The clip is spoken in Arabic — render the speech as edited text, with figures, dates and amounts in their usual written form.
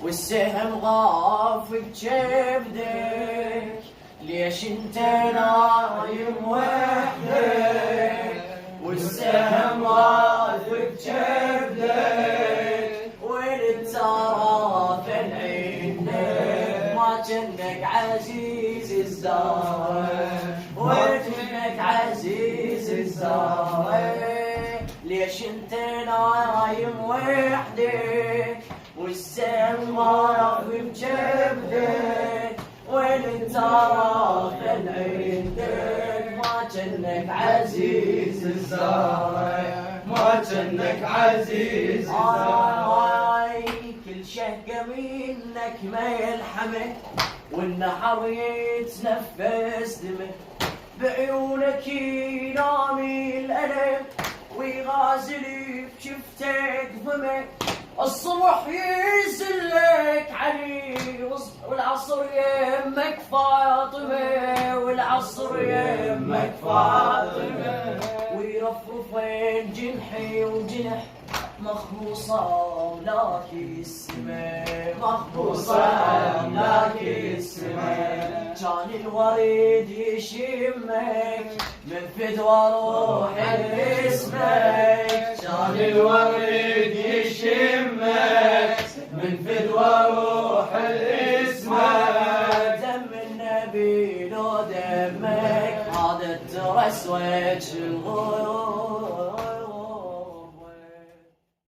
والسهم غاف بجبدك، ليش انت نايم وحدك؟ والسهم غاف بجبدك، وين ترى عندك؟ ما جنك عزيز الزهر، وجنك عزيز الزهر، ليش انت نايم وحدك؟ والسهم غاف بجبدك، وين ترى عندك؟ ما جنك عزيز الزهر، ما جنك عزيز الزهر. كل شهقة منك ما يلحمك، والنحر يتنفس دمك، بعيونك ينام الألم، ويغازل بشفتك ضمك، الصبح ينزلك علي، والعصر يمك فاطمة، والعصر يمك فاطمة، ويرفرفين جنحي وجنح، مخبوصة أملاك السماء، مخبوصة أملاك السماء، كان الوريد يشمك من فدوى روح اسمك، كان الوريد يشمك من فدوى روح اسمك، دم النبي لو دمك، هذا الترس وجه